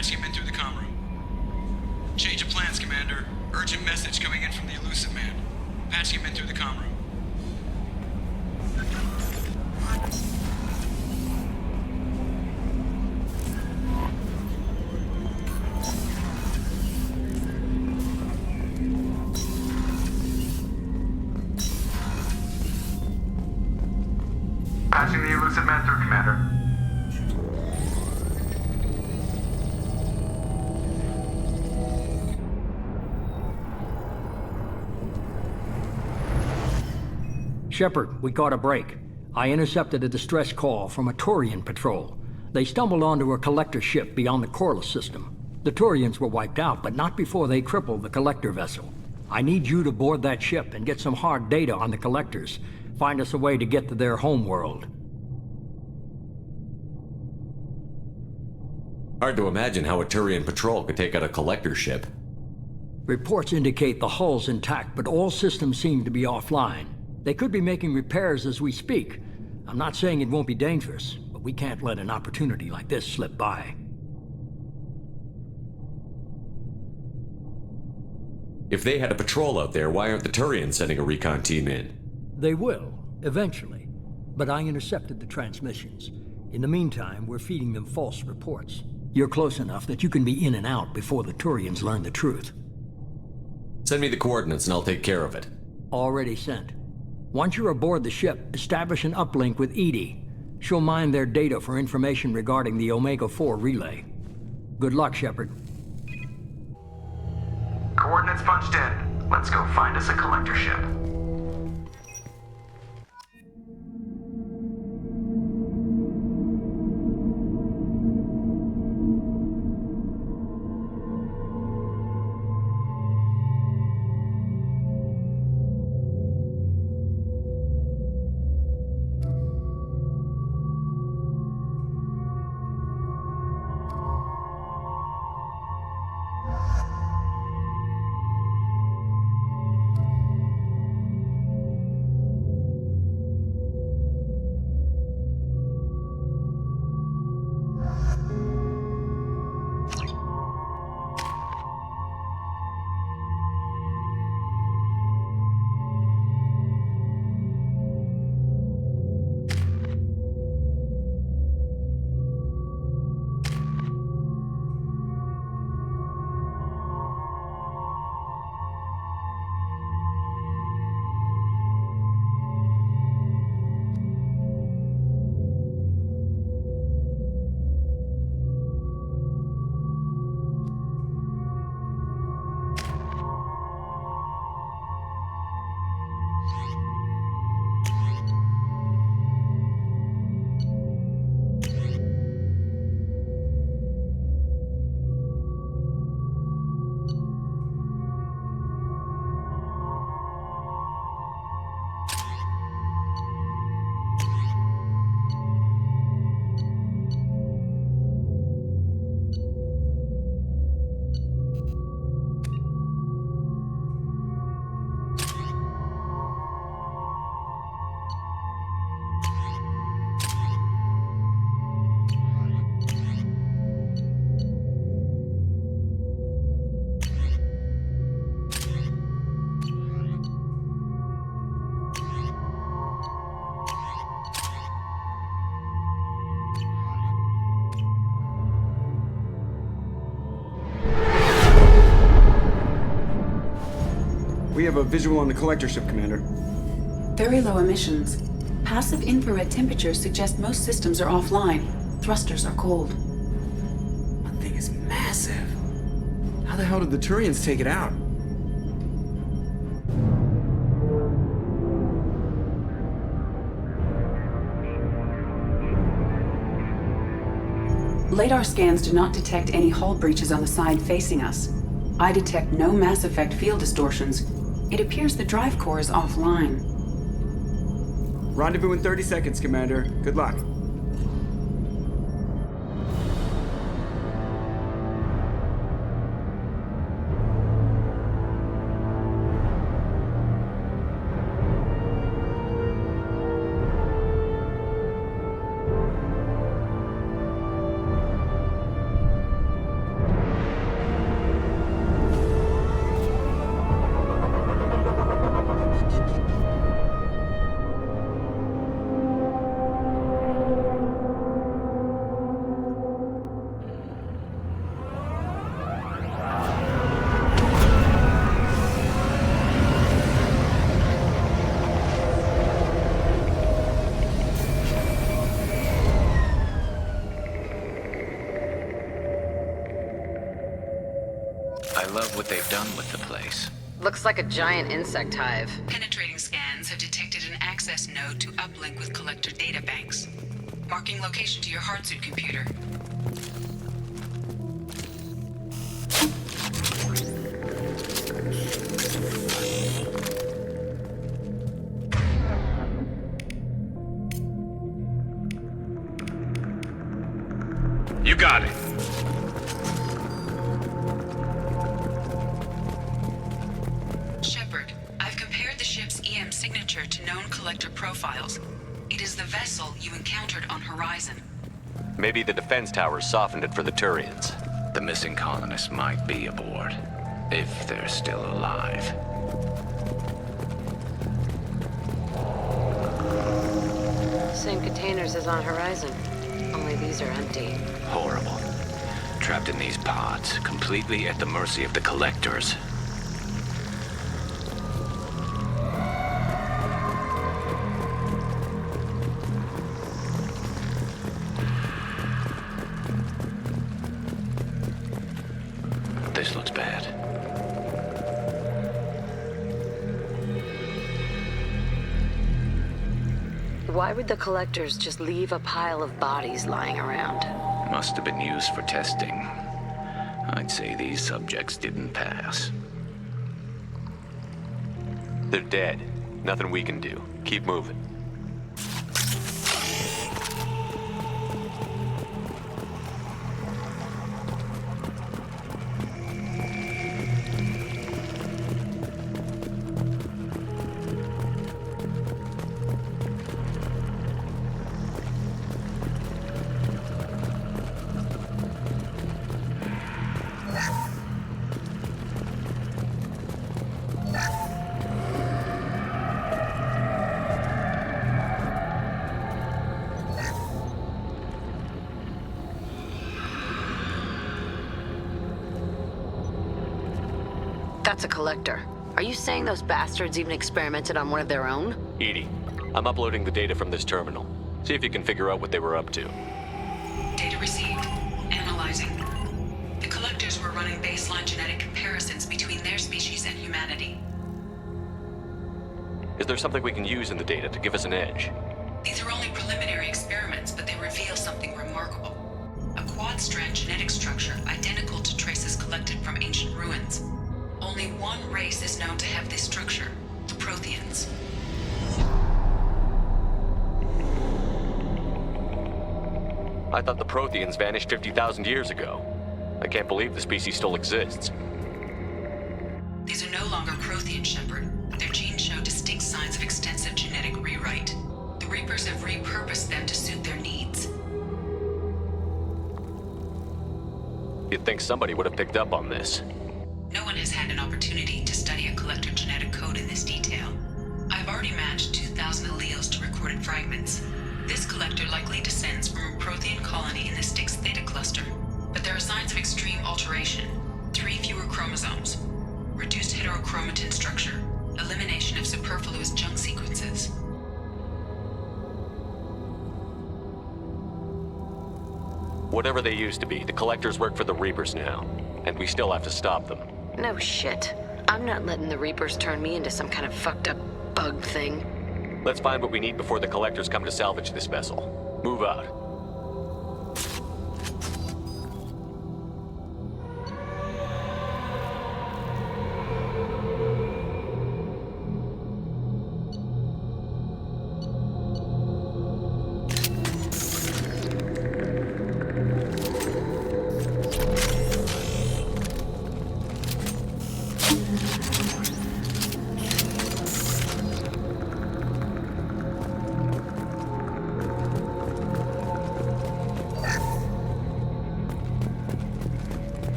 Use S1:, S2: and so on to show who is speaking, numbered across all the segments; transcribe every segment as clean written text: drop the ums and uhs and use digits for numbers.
S1: Patching him in through the comm room. Change of plans, Commander. Urgent message coming in from the elusive man. Patching him in through the comm room.
S2: Patching the elusive man through, Commander.
S3: Shepard, we caught a break. I intercepted a distress call from a Turian patrol. They stumbled onto a collector ship beyond the Corliss system. The Turians were wiped out, but not before they crippled the collector vessel. I need you to board that ship and get some hard data on the collectors. Find us a way to get to their homeworld.
S4: Hard to imagine how a Turian patrol could take out a collector ship.
S3: Reports indicate the hull's intact, but all systems seem to be offline. They could be making repairs as we speak. I'm not saying it won't be dangerous, but we can't let an opportunity like this slip by.
S4: If they had a patrol out there, why aren't the Turians sending a recon team in?
S3: They will, eventually. But I intercepted the transmissions. In the meantime, we're feeding them false reports. You're close enough that you can be in and out before the Turians learn the truth.
S4: Send me the coordinates and I'll take care of it.
S3: Already sent. Once you're aboard the ship, establish an uplink with Edie. She'll mine their data for information regarding the Omega-4 relay. Good luck, Shepard.
S2: Coordinates punched in. Let's go find us a collector ship.
S5: We have a visual on the collector ship, Commander.
S6: Very low emissions. Passive infrared temperatures suggest most systems are offline. Thrusters are cold.
S5: That thing is massive. How the hell did the Turians take it out?
S6: LADAR scans do not detect any hull breaches on the side facing us. I detect no mass effect field distortions. It appears the drive core is offline.
S5: Rendezvous in 30 seconds, Commander. Good luck.
S7: I love what they've done with the place.
S8: Looks like a giant insect hive.
S6: Penetrating scans have detected an access node to uplink with collector databanks. Marking location to your hardsuit computer.
S7: You got it.
S6: Shepard, I've compared the ship's EM signature to known collector profiles. It is the vessel you encountered on Horizon.
S4: Maybe the defense towers softened it for the Turians.
S7: The missing colonists might be aboard, if they're still alive.
S8: Same containers as on Horizon. Only these are empty.
S7: Horrible. Trapped in these pods, completely at the mercy of the collectors. This looks bad.
S8: Why would the collectors just leave a pile of bodies lying around?
S7: Must have been used for testing. I'd say these subjects didn't pass.
S4: They're dead. Nothing we can do. Keep moving.
S8: That's a collector. Are you saying those bastards even experimented on one of their own?
S4: Edie, I'm uploading the data from this terminal. See if you can figure out what they were up to.
S6: Data received. Analyzing. The collectors were running baseline genetic comparisons between their species and humanity.
S4: Is there something we can use in the data to give us an edge?
S6: These are only preliminary experiments, but they reveal something remarkable. A quad-strand genetic structure identical to traces collected from ancient ruins. Only one race is known to have this structure, the Protheans.
S4: I thought the Protheans vanished 50,000 years ago. I can't believe the species still exists.
S6: These are no longer Prothean, Shepard. Their genes show distinct signs of extensive genetic rewrite. The Reapers have repurposed them to suit their needs.
S4: You'd think somebody would have picked up on this.
S6: No one has had an opportunity to study a collector genetic code in this detail. I've already matched 2,000 alleles to recorded fragments. This collector likely descends from a Prothean colony in the Styx Theta cluster, but there are signs of extreme alteration. 3 fewer chromosomes, reduced heterochromatin structure, elimination of superfluous junk sequences.
S4: Whatever they used to be, the collectors work for the Reapers now, and we still have to stop them.
S8: No shit. I'm not letting the Reapers turn me into some kind of fucked up bug thing.
S4: Let's find what we need before the collectors come to salvage this vessel. Move out.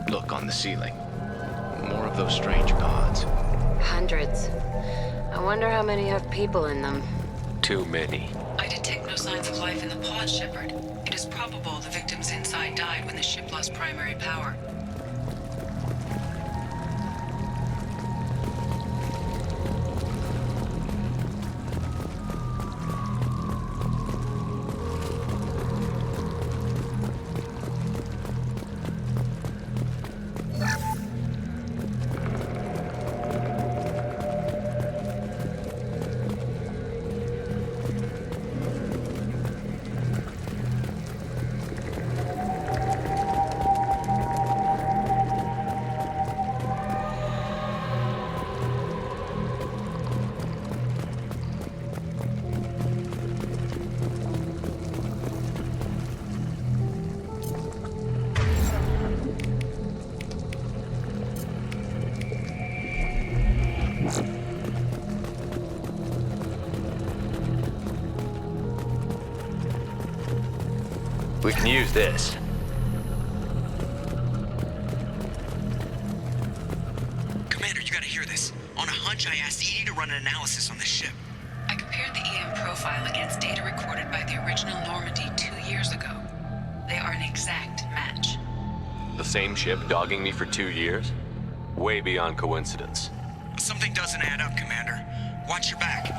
S7: Look on the ceiling. More of those strange pods.
S8: Hundreds. I wonder how many have people in them.
S4: Too many.
S6: I detect no signs of life in the pod, Shepard. It is probable the victims inside died when the ship lost primary power.
S4: We can use this.
S9: Commander, you gotta hear this. On a hunch, I asked Edie to run an analysis on this ship.
S6: I compared the EM profile against data recorded by the original Normandy 2 years ago. They are an exact match.
S4: The same ship dogging me for 2 years? Way beyond coincidence.
S9: Something doesn't add up, Commander. Watch your back.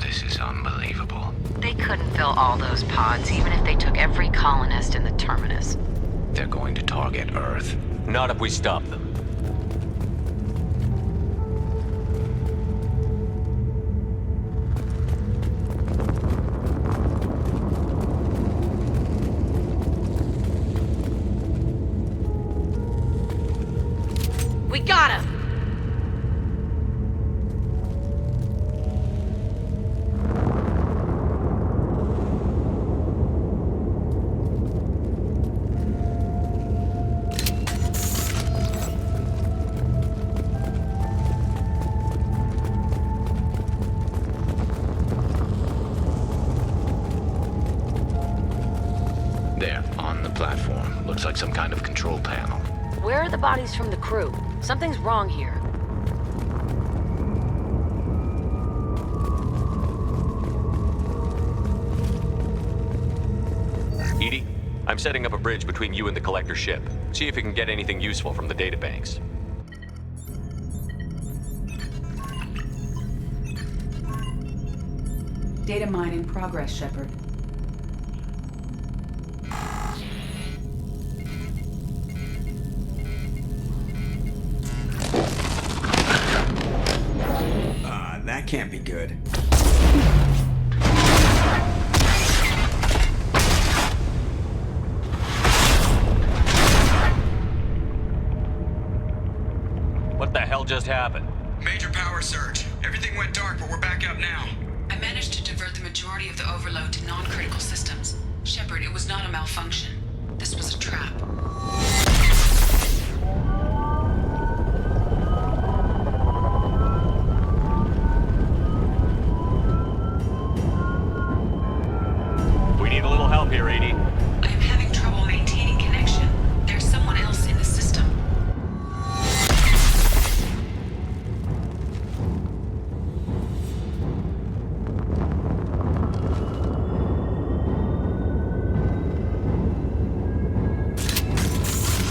S7: This is unbelievable.
S8: They couldn't fill all those pods, even if they took every colonist in the terminus.
S7: They're going to target Earth.
S4: Not if we stop them.
S8: We got him!
S7: There, on the platform. Looks like some kind of control panel.
S8: Where are the bodies from the crew? Something's wrong here.
S4: Edie, I'm setting up a bridge between you and the collector ship. See if you can get anything useful from the databanks.
S10: Data mine in progress, Shepard.
S5: That can't be good.
S4: What the hell just happened?
S1: Major power surge. Everything went dark, but we're back up now.
S6: I managed to divert the majority of the overload to non-critical systems. Shepard, it was not a malfunction. This was a trap.
S4: We need a little help here, Edie.
S6: I am having trouble maintaining connection. There's someone else in the system.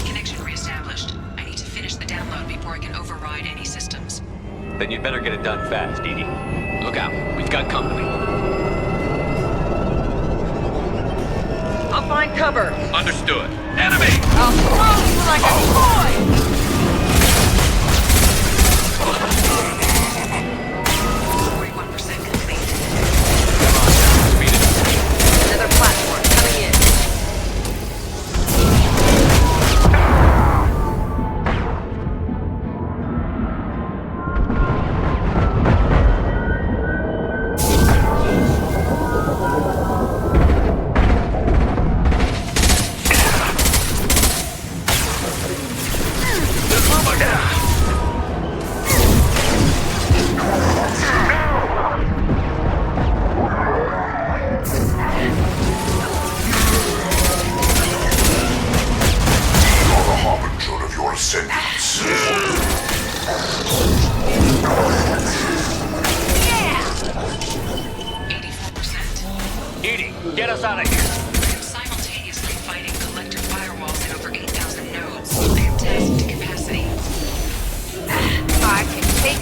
S6: Connection reestablished. I need to finish the download before I can override any systems.
S4: Then you'd better get it done fast, Edie.
S7: Look out, we've got company.
S8: I'll find cover.
S7: Understood. Enemy!
S8: I'll throw you like a toy!
S6: 41% complete.
S7: Speed it up.
S8: Another platform coming in.
S4: Edie, get us out of here.
S6: I am simultaneously fighting collector firewalls in over 8,000 nodes. I am tasked to capacity.
S8: I can take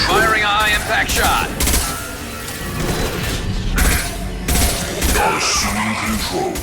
S7: Firing a high-impact shot.
S11: Assuming control.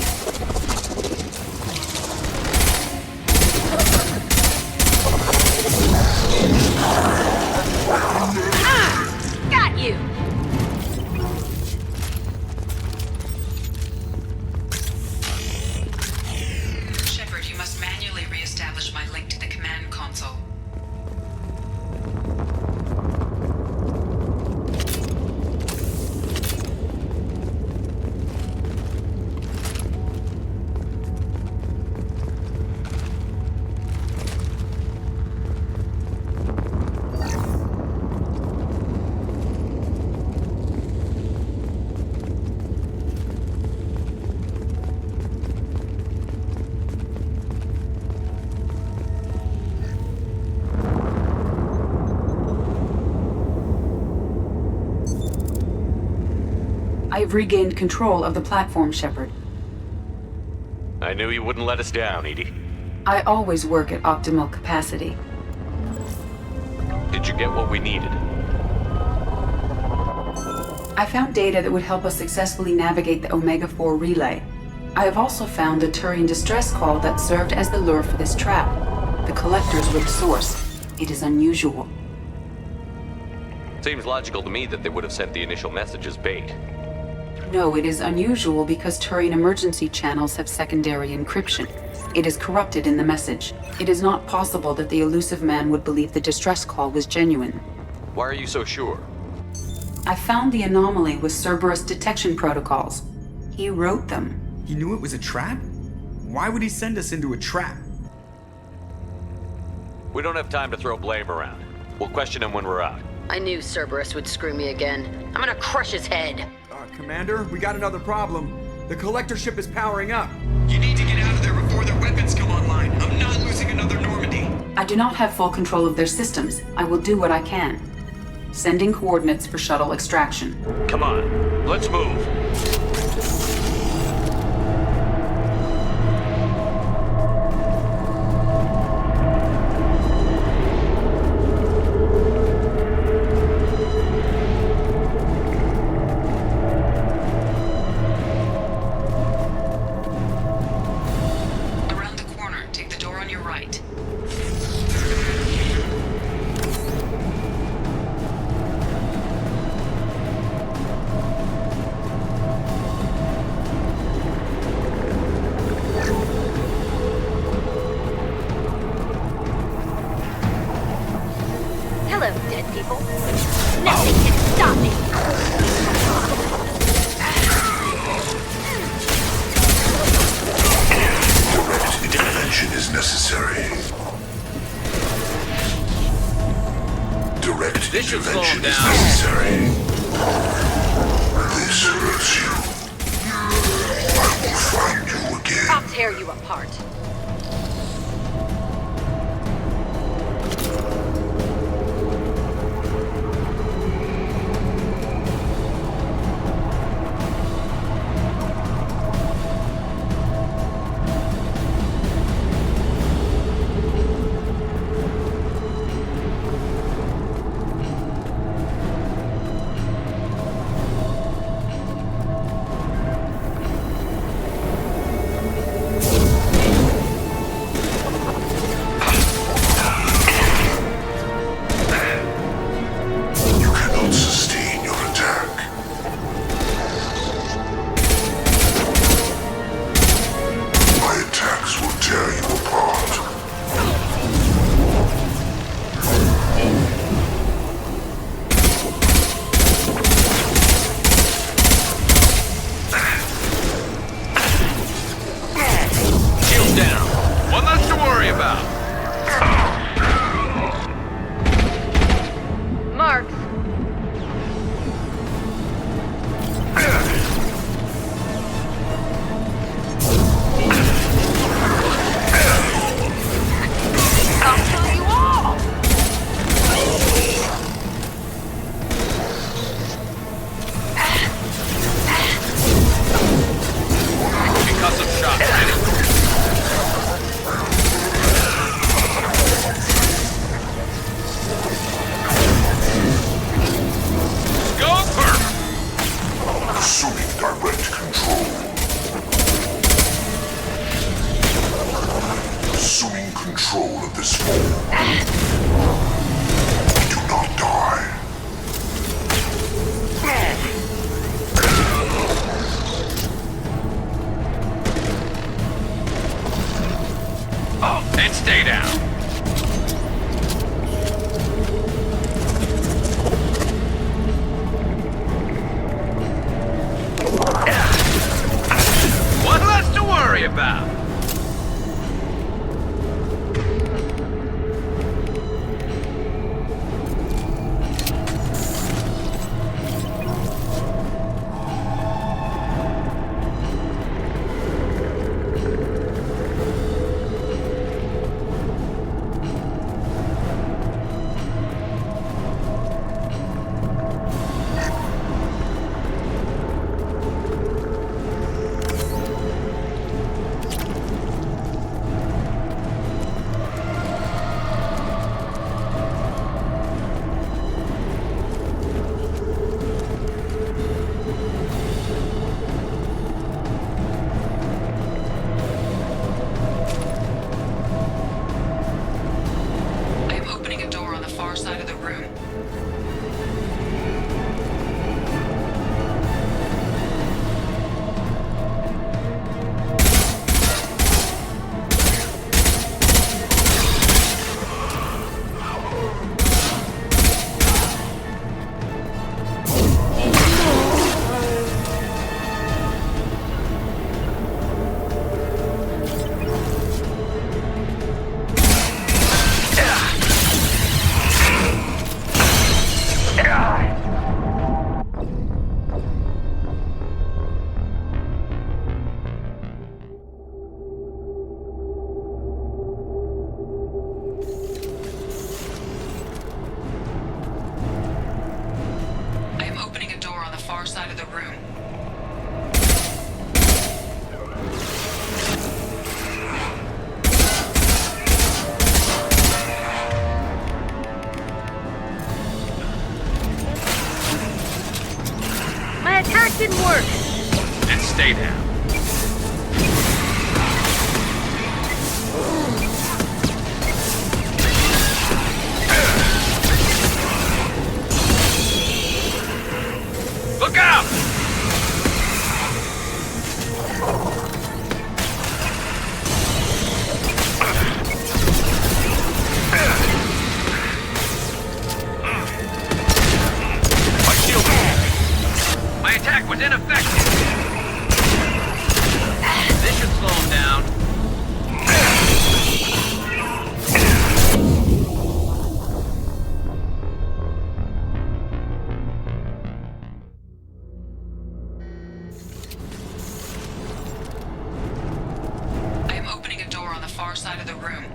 S10: We've regained control of the platform, Shepard.
S4: I knew you wouldn't let us down, Edie.
S10: I always work at optimal capacity.
S4: Did you get what we needed?
S10: I found data that would help us successfully navigate the Omega-4 relay. I have also found a Turian distress call that served as the lure for this trap. The collectors were the source. It is unusual.
S4: Seems logical to me that they would have sent the initial message as bait.
S10: No, it is unusual because Turian emergency channels have secondary encryption. It is corrupted in the message. It is not possible that the elusive man would believe the distress call was genuine.
S4: Why are you so sure?
S10: I found the anomaly with Cerberus detection protocols. He wrote them.
S5: He knew it was a trap? Why would he send us into a trap?
S4: We don't have time to throw blame around. We'll question him when we're out.
S8: I knew Cerberus would screw me again. I'm gonna crush his head.
S5: Commander, we got another problem. The collector ship is powering up.
S1: You need to get out of there before their weapons come online. I'm not losing another Normandy.
S10: I do not have full control of their systems. I will do what I can. Sending coordinates for shuttle extraction.
S4: Come on, let's move.
S6: Around the corner, take the door on your right.
S8: Hello, dead people. Nothing can stop me.
S11: Direct intervention is necessary. Direct intervention is necessary. This hurts you. I will find you again.
S8: I'll tear you apart.
S12: work!
S7: And stay down. Look out! My shield. My attack was ineffective. This should slow him down.
S6: I am opening a door on the far side of the room.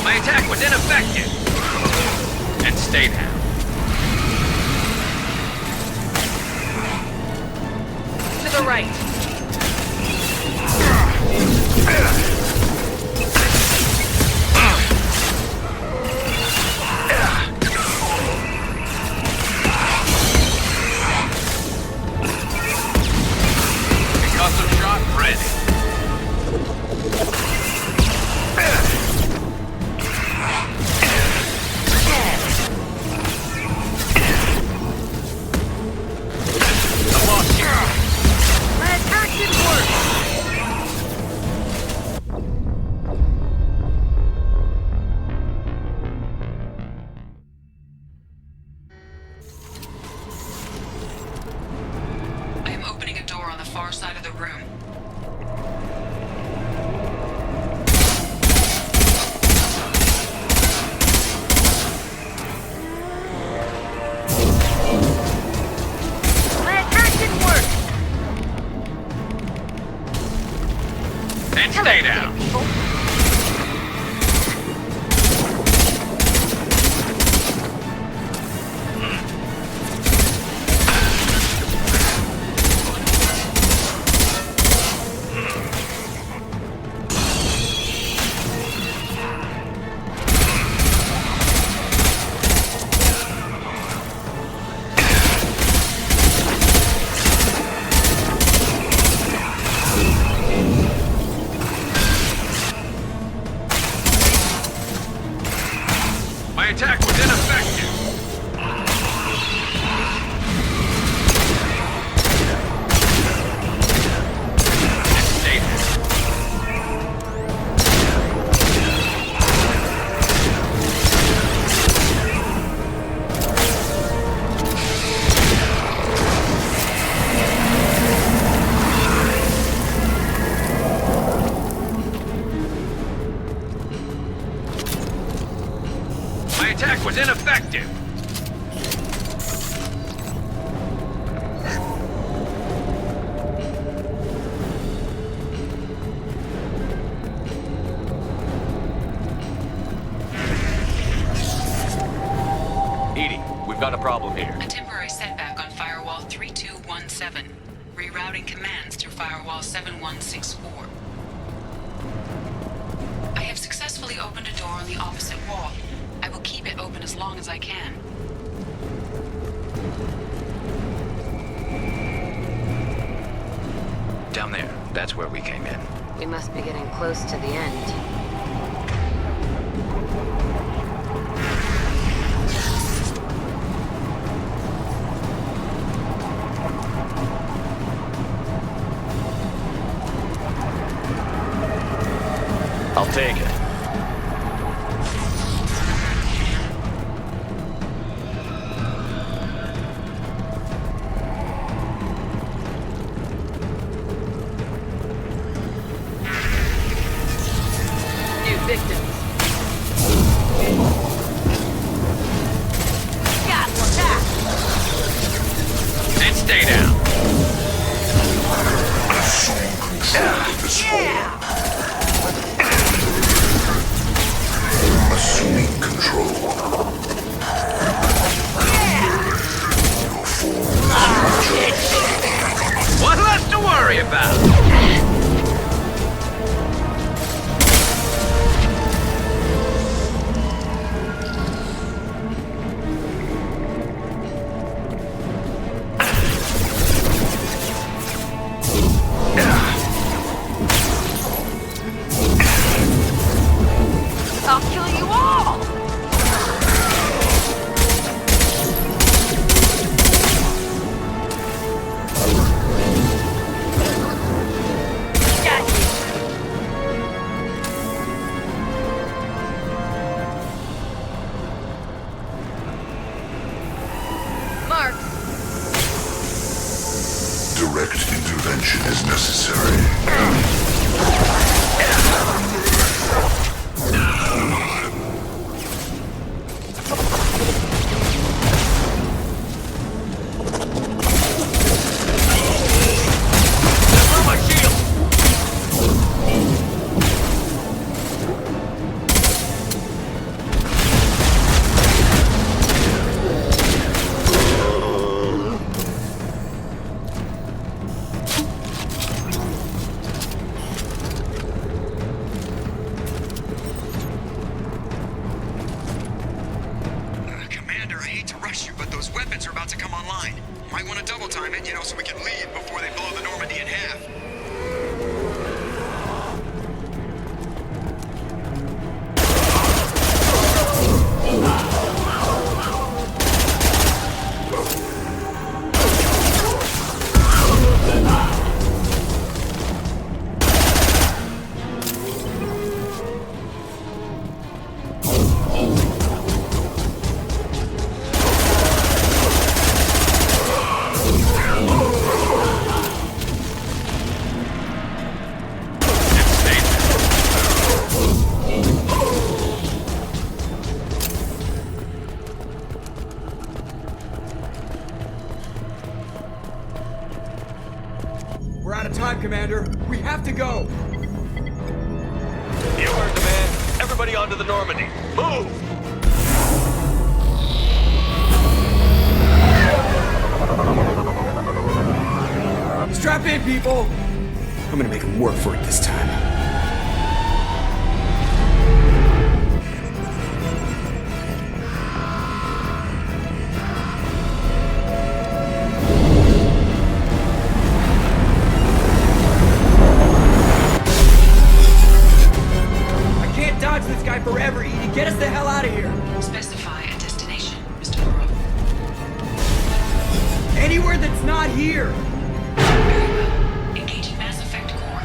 S7: My attack was ineffective. And stay down.
S12: To the right.
S7: Concussive shot ready. I'm lost here.
S12: My attack didn't work!
S6: I am opening a door on the far side of the room.
S12: My attack didn't work!
S7: And stay down.
S12: People.
S7: My attack was ineffective. And stay down. My attack was ineffective.
S4: Edie, we've got a problem here.
S6: A temporary setback on Firewall 3217. Rerouting commands through Firewall 7164. I have successfully opened a door on the opposite wall. I will keep it open as long as I can.
S7: Down there. That's where we came in.
S8: We must be getting close to the end.
S4: I'll take it.
S12: New victims. Got attack!
S7: And stay down.
S11: Assume control of this hole.
S12: worry about. I'll kill you all! Got you! Mark!
S11: Direct intervention is necessary.
S1: Commander, I hate to rush you, but those weapons are about to come online. Might want to double time it, so we can leave before they blow the Normandy in half.
S5: We're out of time, Commander. We have to go.
S4: You heard the man. Everybody onto the Normandy. Move!
S5: Strap in, people. I'm gonna make them work for it this time. Dodge this guy forever, Edie. Get us the hell out of here.
S6: Specify a destination, Mr. Moreau.
S5: Anywhere that's not here.
S6: Very well. Engaging Mass Effect core.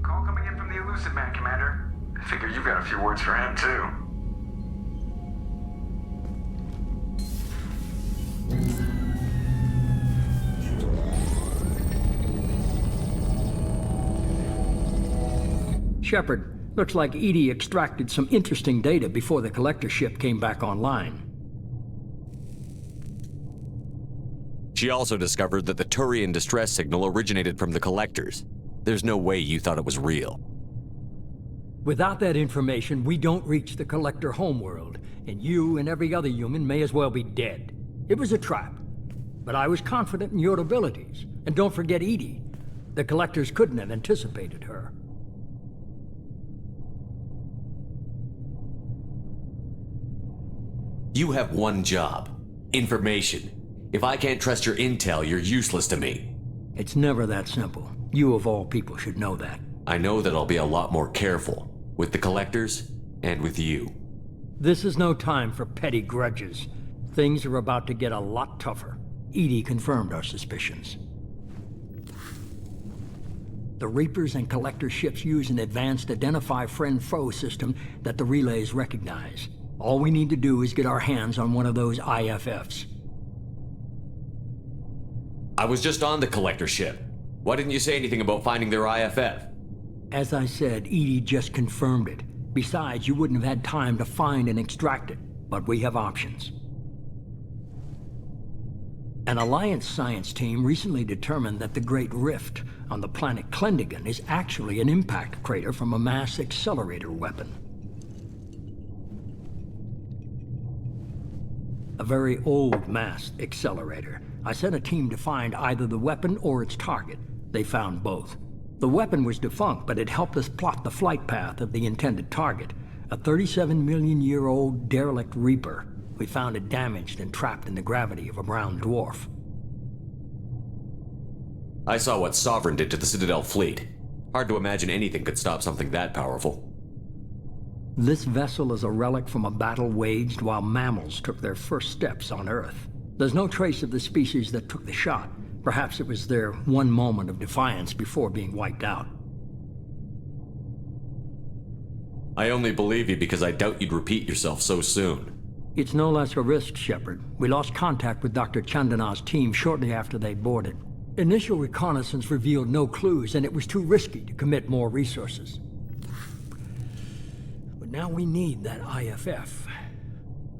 S2: Call coming in from the Elusive Man, Commander. I figure you've got a few words for him, too.
S3: Shepard, looks like Edie extracted some interesting data before the collector ship came back online.
S4: She also discovered that the Turian distress signal originated from the collectors. There's no way you thought it was real.
S3: Without that information, we don't reach the collector homeworld, and you and every other human may as well be dead. It was a trap, but I was confident in your abilities. And don't forget Edie. The collectors couldn't have anticipated her.
S4: You have one job. Information. If I can't trust your intel, you're useless to me.
S3: It's never that simple. You of all people should know that.
S4: I know that I'll be a lot more careful. With the collectors, and with you.
S3: This is no time for petty grudges. Things are about to get a lot tougher. Edie confirmed our suspicions. The Reapers and Collector ships use an advanced Identify Friend-Foe system that the relays recognize. All we need to do is get our hands on one of those IFFs.
S4: I was just on the Collector ship. Why didn't you say anything about finding their IFF?
S3: As I said, Edie just confirmed it. Besides, you wouldn't have had time to find and extract it. But we have options. An Alliance science team recently determined that the Great Rift on the planet Klendigan is actually an impact crater from a mass accelerator weapon. A very old mass accelerator. I sent a team to find either the weapon or its target. They found both. The weapon was defunct, but it helped us plot the flight path of the intended target, a 37-million-year-old derelict Reaper. We found it damaged and trapped in the gravity of a brown dwarf.
S4: I saw what Sovereign did to the Citadel fleet. Hard to imagine anything could stop something that powerful.
S3: This vessel is a relic from a battle waged while mammals took their first steps on Earth. There's no trace of the species that took the shot. Perhaps it was their one moment of defiance before being wiped out.
S4: I only believe you because I doubt you'd repeat yourself so soon.
S3: It's no less a risk, Shepard. We lost contact with Dr. Chandana's team shortly after they boarded. Initial reconnaissance revealed no clues, and it was too risky to commit more resources. But now we need that IFF.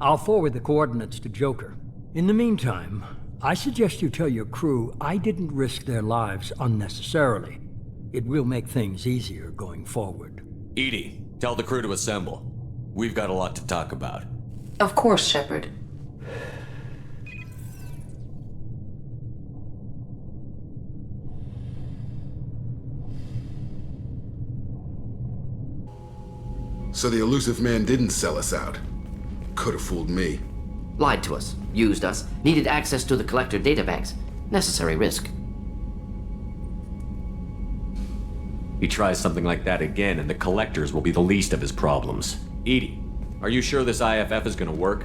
S3: I'll forward the coordinates to Joker. In the meantime, I suggest you tell your crew I didn't risk their lives unnecessarily. It will make things easier going forward.
S4: Edie, tell the crew to assemble. We've got a lot to talk about.
S10: Of course, Shepard.
S11: So the elusive man didn't sell us out. Could have fooled me.
S13: Lied to us, used us, needed access to the collector databanks. Necessary risk.
S4: He tries something like that again, and the collectors will be the least of his problems. Edie, are you sure this IFF is gonna work?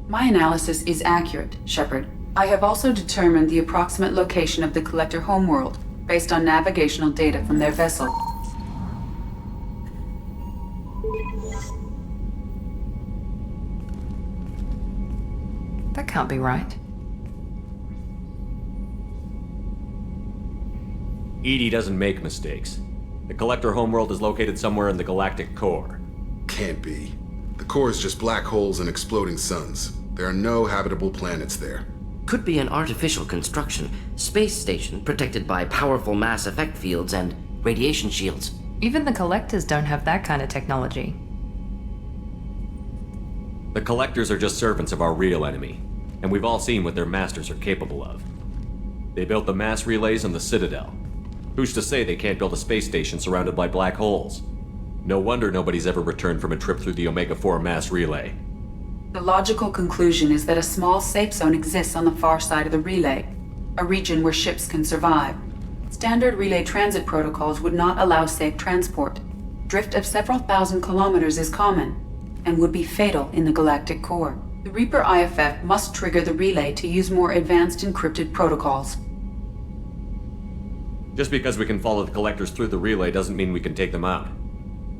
S10: My analysis is accurate, Shepard. I have also determined the approximate location of the collector homeworld, based on navigational data from their vessel.
S14: That can't be right.
S4: Edie doesn't make mistakes. The collector homeworld is located somewhere in the galactic core.
S11: Can't be. The core is just black holes and exploding suns. There are no habitable planets there.
S13: Could be an artificial construction, space station protected by powerful mass effect fields and radiation shields.
S14: Even the collectors don't have that kind of technology.
S4: The collectors are just servants of our real enemy, and we've all seen what their masters are capable of. They built the mass relays on the Citadel. Who's to say they can't build a space station surrounded by black holes? No wonder nobody's ever returned from a trip through the Omega-4 mass relay.
S10: The logical conclusion is that a small safe zone exists on the far side of the relay, a region where ships can survive. Standard relay transit protocols would not allow safe transport. Drift of several thousand kilometers is common, and would be fatal in the galactic core. The Reaper IFF must trigger the relay to use more advanced encrypted protocols.
S4: Just because we can follow the collectors through the relay doesn't mean we can take them out.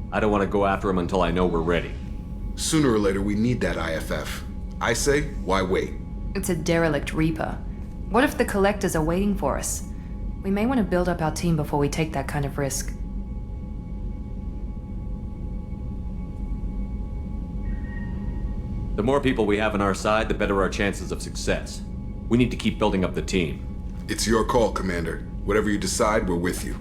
S4: I don't want to go after them until I know we're ready.
S11: Sooner or later, we need that IFF. I say, why wait?
S14: It's a derelict Reaper. What if the collectors are waiting for us? We may want to build up our team before we take that kind of risk.
S4: The more people we have on our side, the better our chances of success. We need to keep building up the team.
S11: It's your call, Commander. Whatever you decide, we're with you.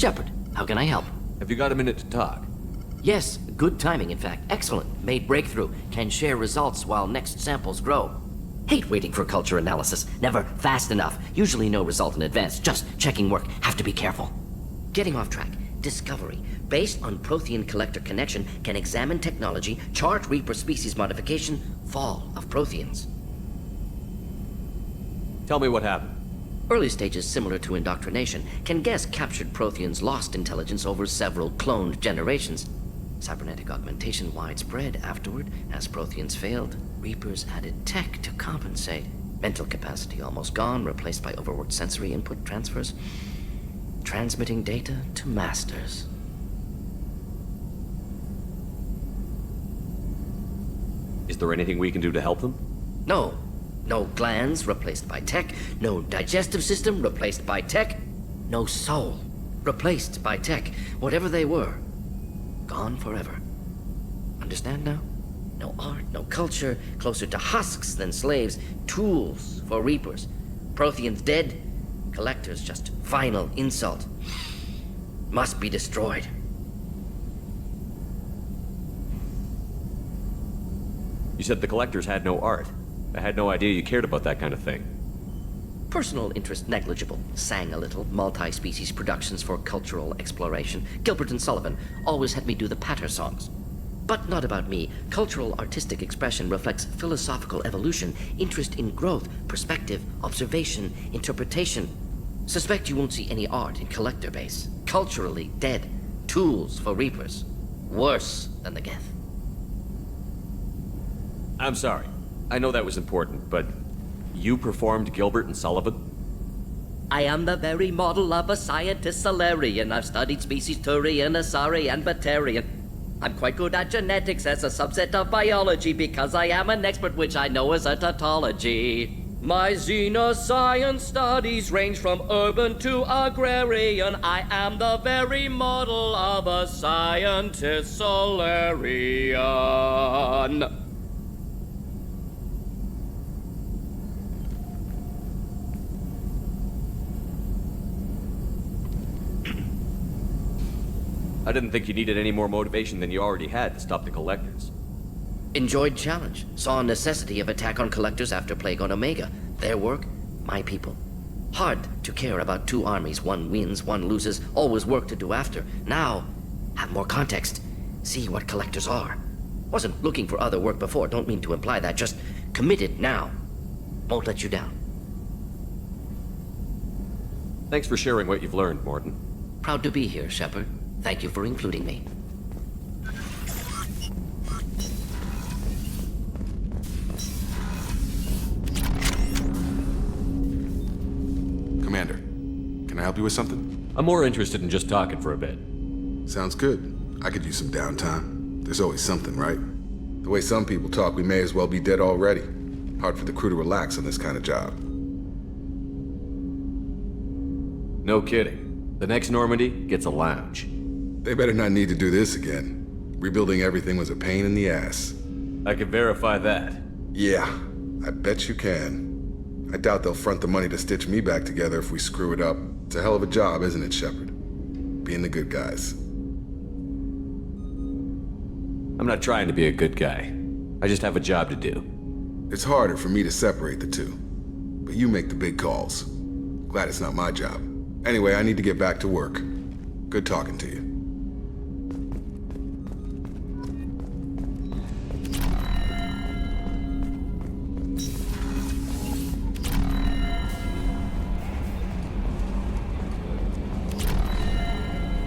S13: Shepard, how can I help?
S4: Have you got a minute to talk?
S13: Yes, good timing, in fact. Excellent. Made breakthrough. Can share results while next samples grow. Hate waiting for culture analysis. Never fast enough. Usually no result in advance. Just checking work. Have to be careful. Getting off track. Discovery. Based on Prothean collector connection, can examine technology, chart Reaper species modification, fall of Protheans.
S4: Tell me what happened.
S13: Early stages similar to indoctrination, can guess captured Protheans lost intelligence over several cloned generations. Cybernetic augmentation widespread afterward, as Protheans failed. Reapers added tech to compensate. Mental capacity almost gone, replaced by overworked sensory input transfers. Transmitting data to masters.
S4: Is there anything we can do to help them?
S13: No. No glands replaced by tech. No digestive system replaced by tech. No soul replaced by tech. Whatever they were, gone forever. Understand now? No art, no culture, closer to husks than slaves. Tools for Reapers. Protheans dead. Collectors just final insult. Must be destroyed.
S4: You said the collectors had no art. I had no idea you cared about that kind of thing.
S13: Personal interest negligible. Sang a little. Multi-species productions for cultural exploration. Gilbert and Sullivan always had me do the patter songs. But not about me. Cultural artistic expression reflects philosophical evolution, interest in growth, perspective, observation, interpretation. Suspect you won't see any art in collector base. Culturally dead. Tools for Reapers. Worse than the Geth.
S4: I'm sorry. I know that was important, but you performed Gilbert and Sullivan?
S13: I am the very model of a scientist Solarian. I've studied species Turian, Asari, and Batarian. I'm quite good at genetics as a subset of biology because I am an expert, which I know is a tautology. My xenoscience studies range from urban to agrarian. I am the very model of a scientist Solarian.
S4: I didn't think you needed any more motivation than you already had to stop the collectors.
S13: Enjoyed challenge. Saw necessity of attack on collectors after Plague on Omega. Their work, my people. Hard to care about two armies. One wins, one loses. Always work to do after. Now, have more context. See what collectors are. Wasn't looking for other work before. Don't mean to imply that. Just committed now. Won't let you down.
S4: Thanks for sharing what you've learned, Morton.
S13: Proud to be here, Shepard. Thank you for including me.
S11: Commander, can I help you with something?
S4: I'm more interested in just talking for a bit.
S11: Sounds good. I could use some downtime. There's always something, right? The way some people talk, we may as well be dead already. Hard for the crew to relax on this kind of job.
S4: No kidding. The next Normandy gets a lounge.
S11: They better not need to do this again. Rebuilding everything was a pain in the ass.
S4: I can verify that.
S11: Yeah, I bet you can. I doubt they'll front the money to stitch me back together if we screw it up. It's a hell of a job, isn't it, Shepard? Being the good guys.
S4: I'm not trying to be a good guy. I just have a job to do.
S11: It's harder for me to separate the two. But you make the big calls. Glad it's not my job. Anyway, I need to get back to work. Good talking to you.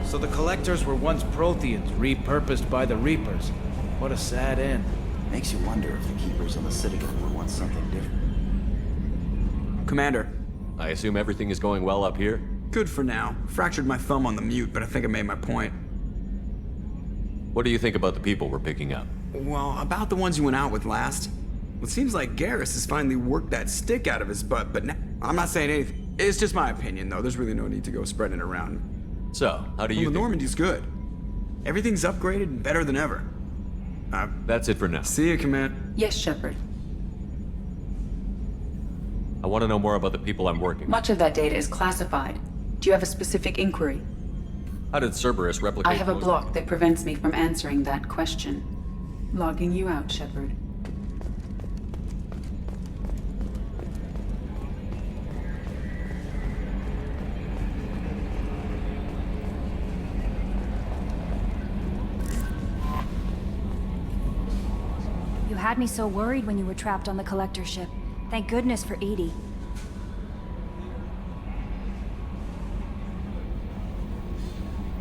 S15: So the Collectors were once Protheans, repurposed by the Reapers. What a sad end.
S16: Makes you wonder if the Keepers on the Citadel were once something different.
S2: Commander.
S4: I assume everything is going well up here?
S2: Good for now. Fractured my thumb on the mute, but I think I made my point.
S4: What do you think about the people we're picking up?
S2: Well, about the ones you went out with last. Well, it seems like Garrus has finally worked that stick out of his butt, but I'm not saying anything. It's just my opinion, though. There's really no need to go spreading it around.
S4: So, how do you think?
S2: Normandy's good. Everything's upgraded and better than ever.
S4: That's it for now.
S2: See you, Command.
S10: Yes, Shepard.
S4: I want to know more about the people I'm working with.
S10: Much of that data is classified. Do you have a specific inquiry?
S4: How did Cerberus replicate...
S10: I have a block that prevents me from answering that question. Logging you out, Shepard.
S17: You had me so worried when you were trapped on the collector ship. Thank goodness for Edie.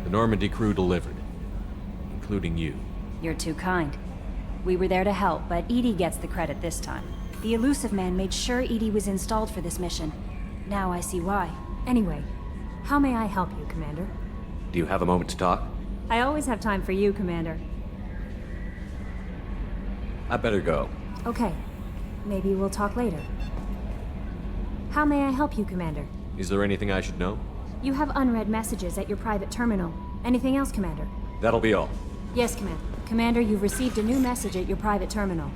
S4: The Normandy crew delivered, including you.
S17: You're too kind. We were there to help, but Edie gets the credit this time. The Elusive Man made sure Edie was installed for this mission. Now I see why.
S18: Anyway, how may I help you, Commander?
S4: Do you have a moment to talk?
S18: I always have time for you, Commander.
S4: I better go.
S18: Okay. Maybe we'll talk later. How may I help you, Commander?
S4: Is there anything I should know?
S18: You have unread messages at your private terminal. Anything else, Commander?
S4: That'll be all.
S18: Yes, Commander. Commander, you've received a new message at your private terminal.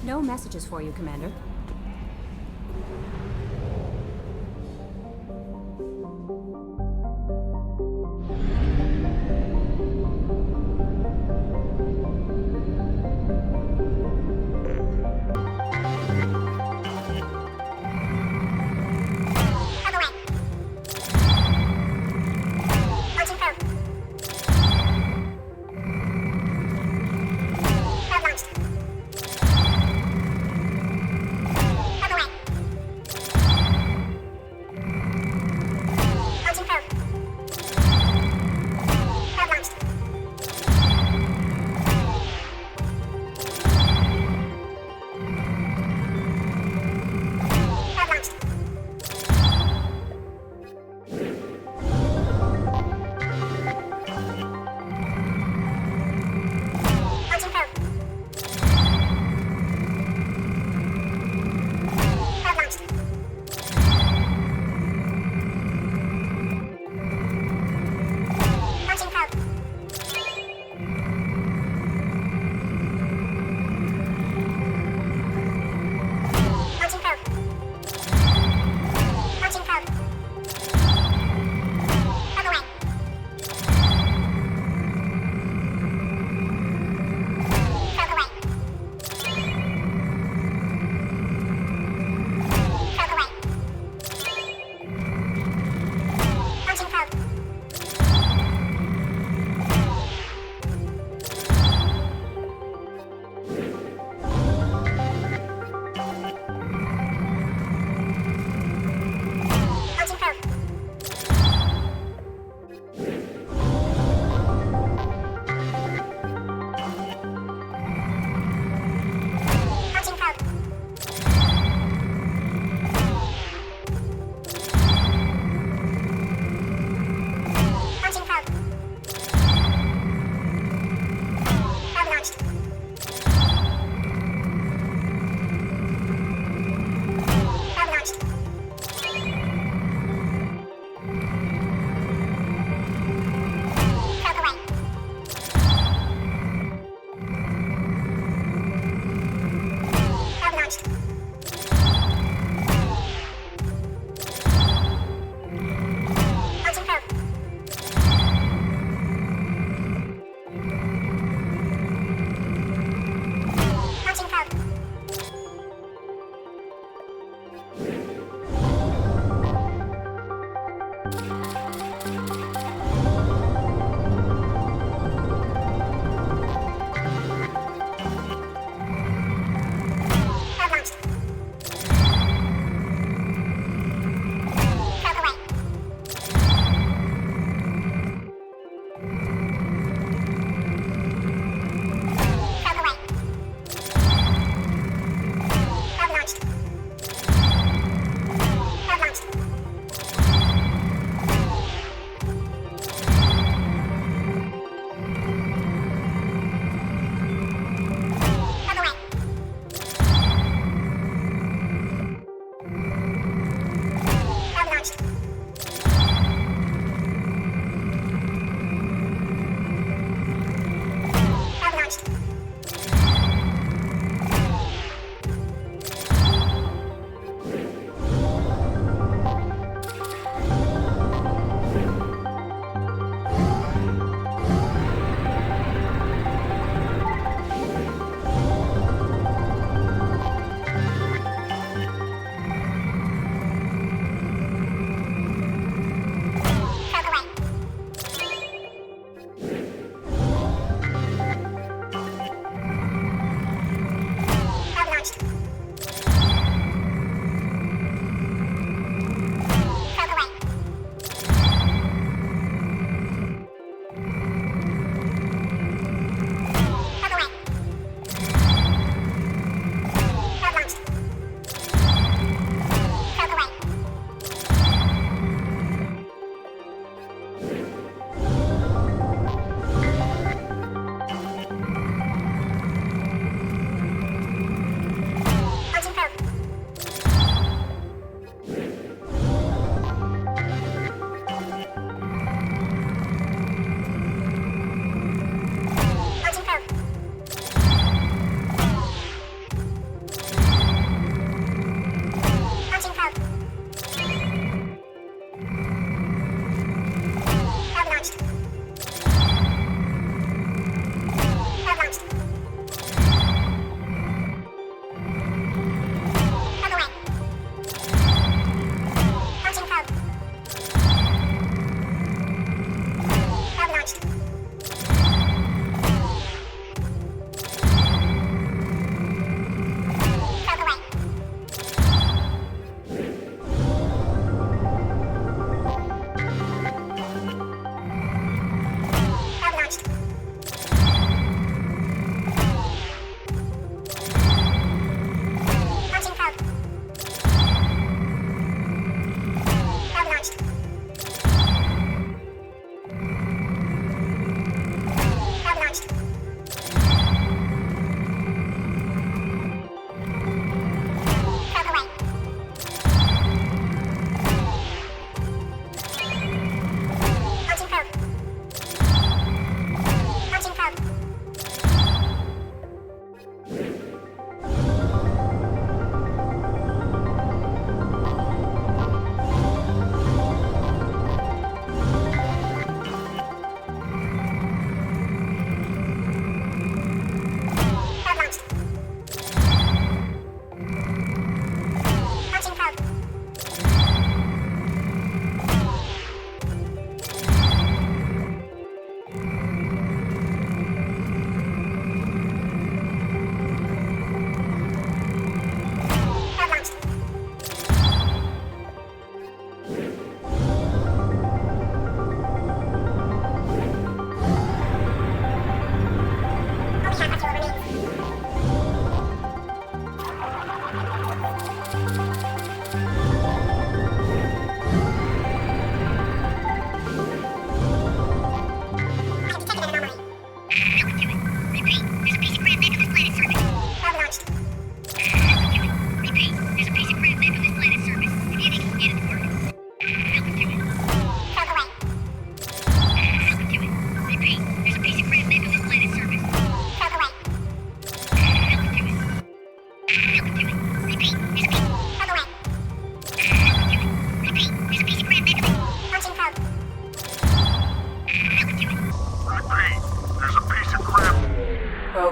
S18: No messages for you, Commander.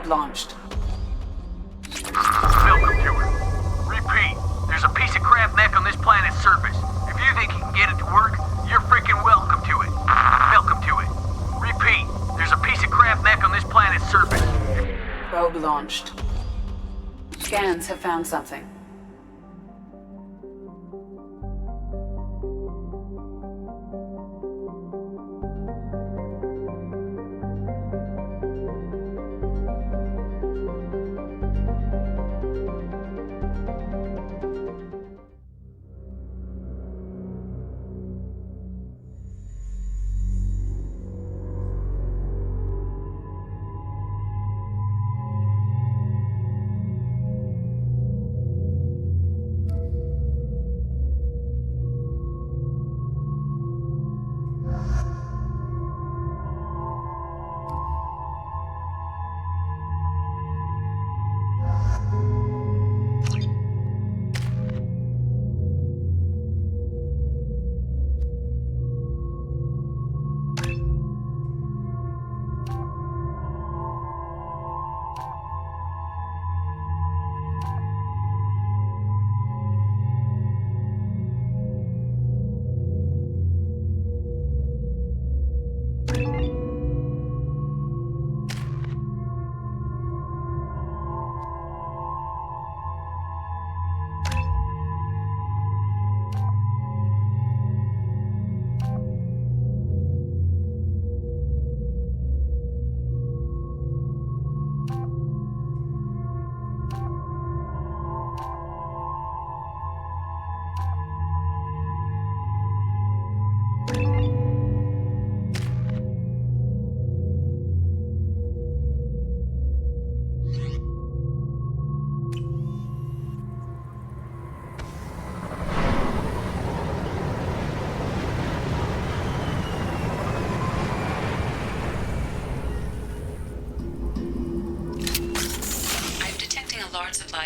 S10: Probe launched.
S19: Welcome to it. Repeat, there's a piece of crap mech on this planet's surface. If you think you can get it to work, you're freaking welcome to it. Welcome to it. Repeat, there's a piece of crap mech on this planet's surface.
S10: Probe launched. Scans have found something.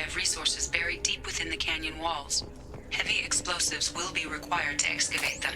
S6: Of resources buried deep within the canyon walls. Heavy explosives will be required to excavate them.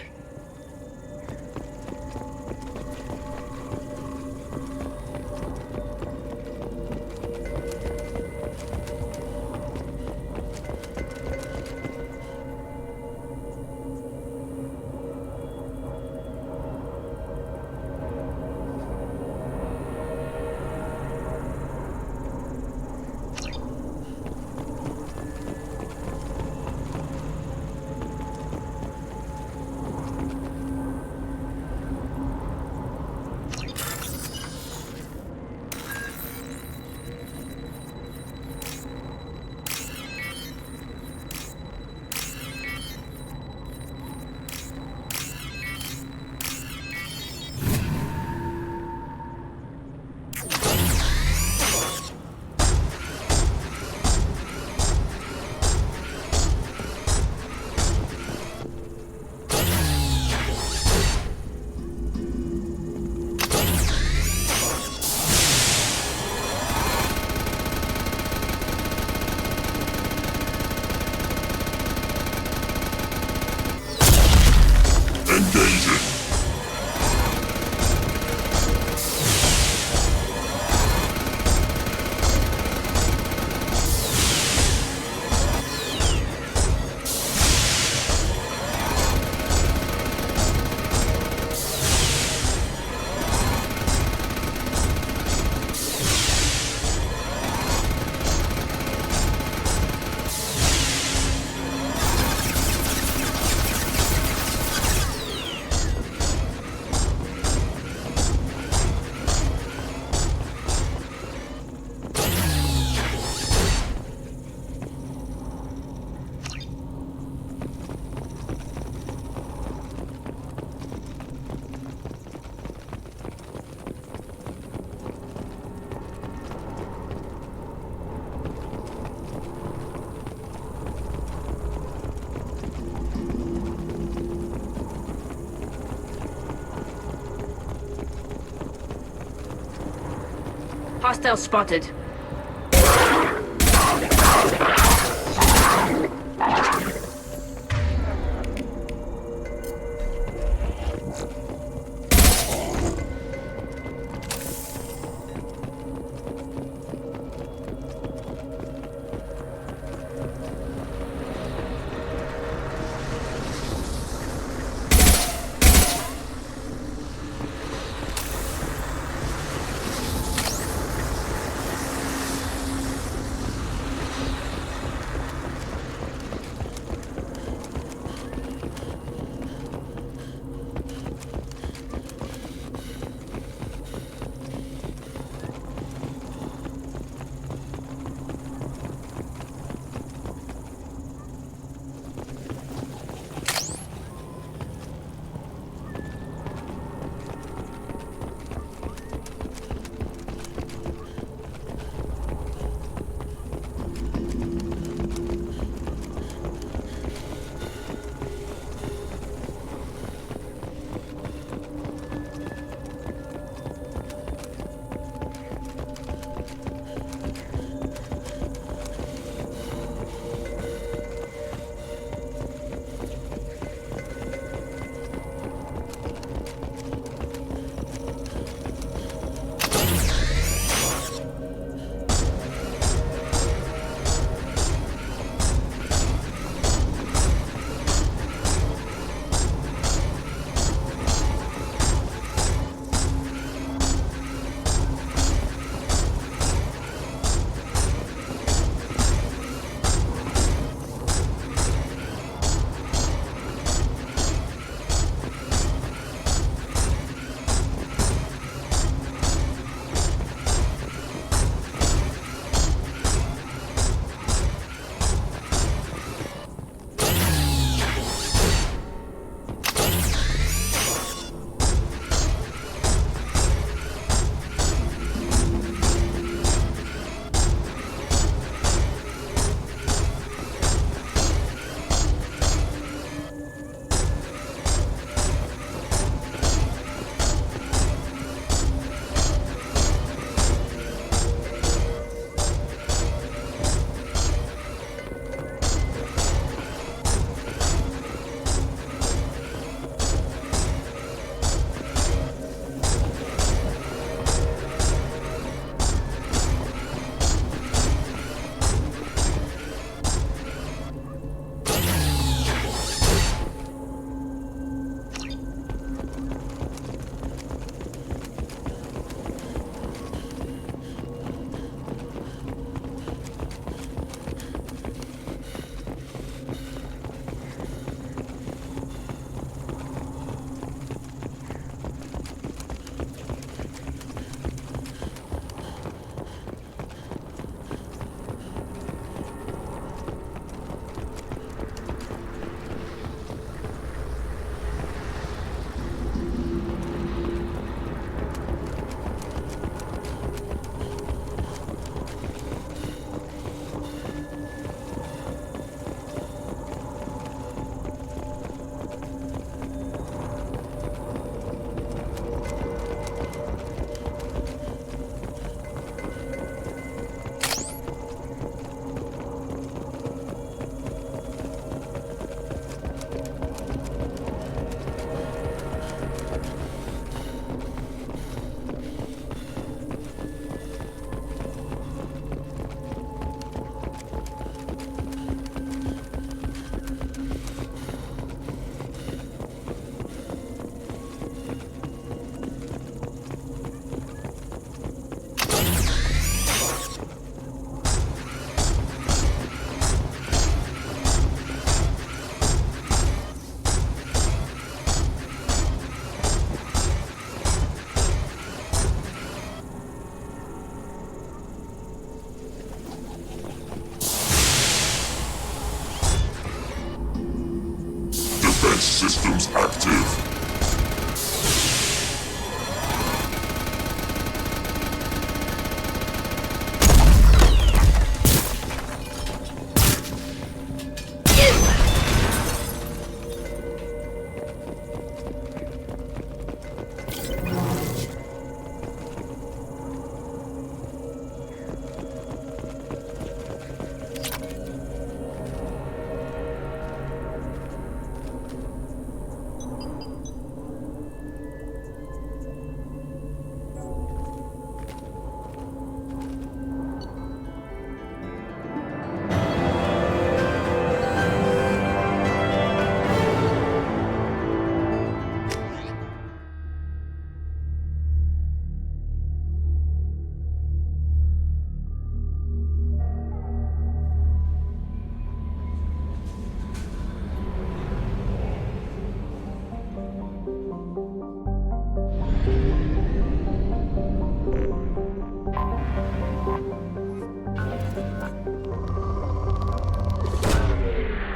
S12: Hostile spotted.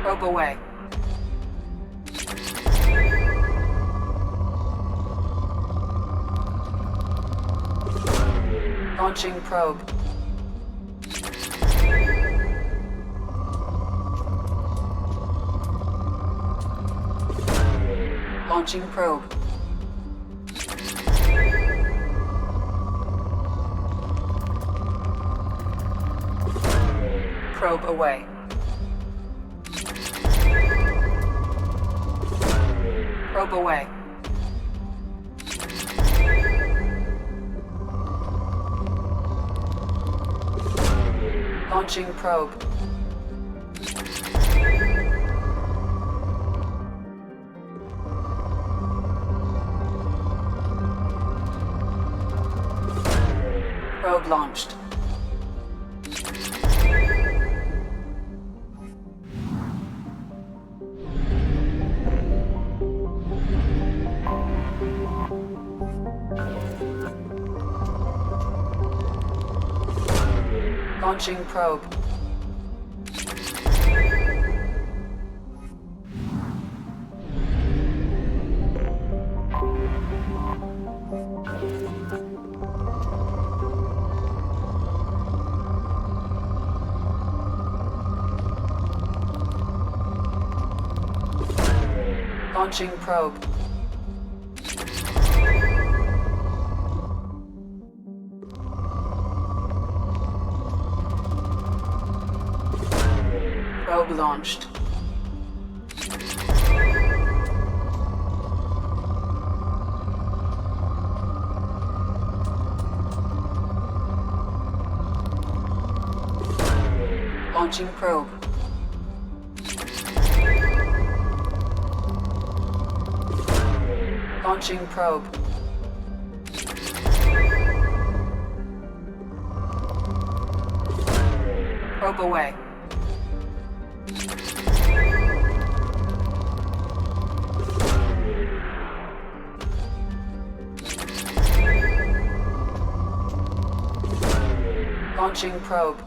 S10: Probe away. Launching probe. Launching probe. Probe away. Probe away. Launching probe. Probe launched. Launching probe. Launching probe. Probe launched. Launching probe. Launching probe. Probe away. Launching probe.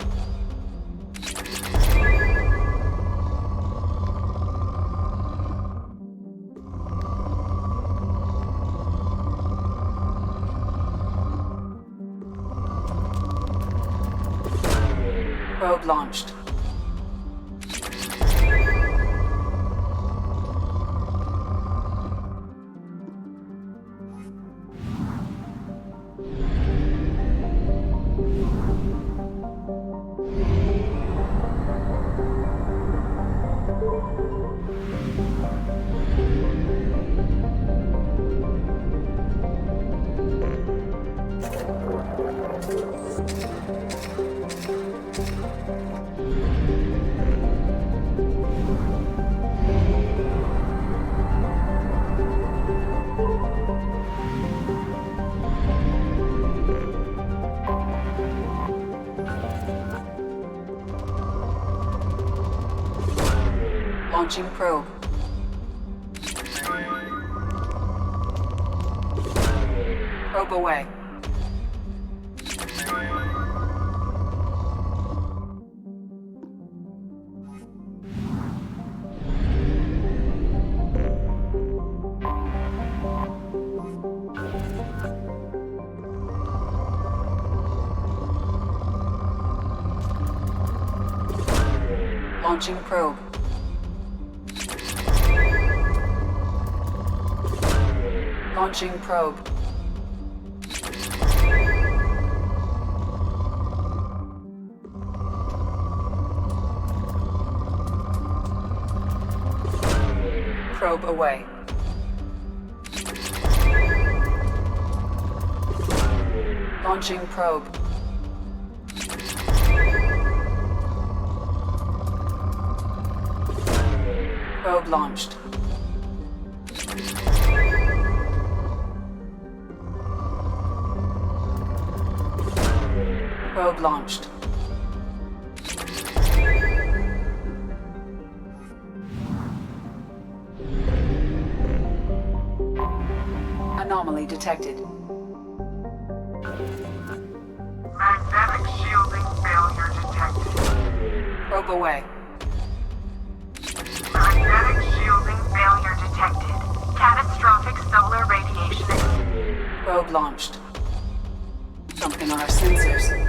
S10: Probe launched. Launching probe. Probe away. Launching probe. Launching probe. Probe away. Launching probe. Probe launched. Probe launched. Anomaly detected.
S19: Magnetic shielding failure detected.
S10: Probe away.
S19: Magnetic shielding failure detected. Catastrophic solar radiation.
S10: Probe launched. Something on our sensors.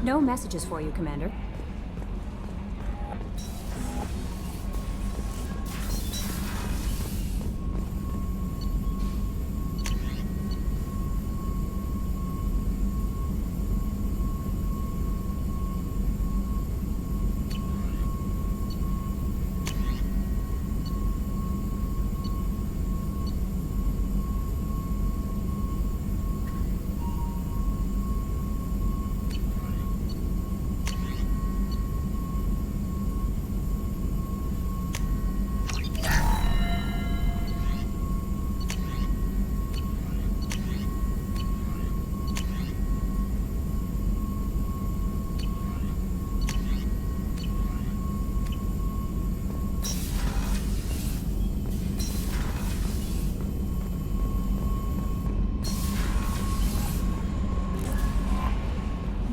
S18: No messages for you, Commander.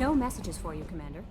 S18: No messages for you, Commander.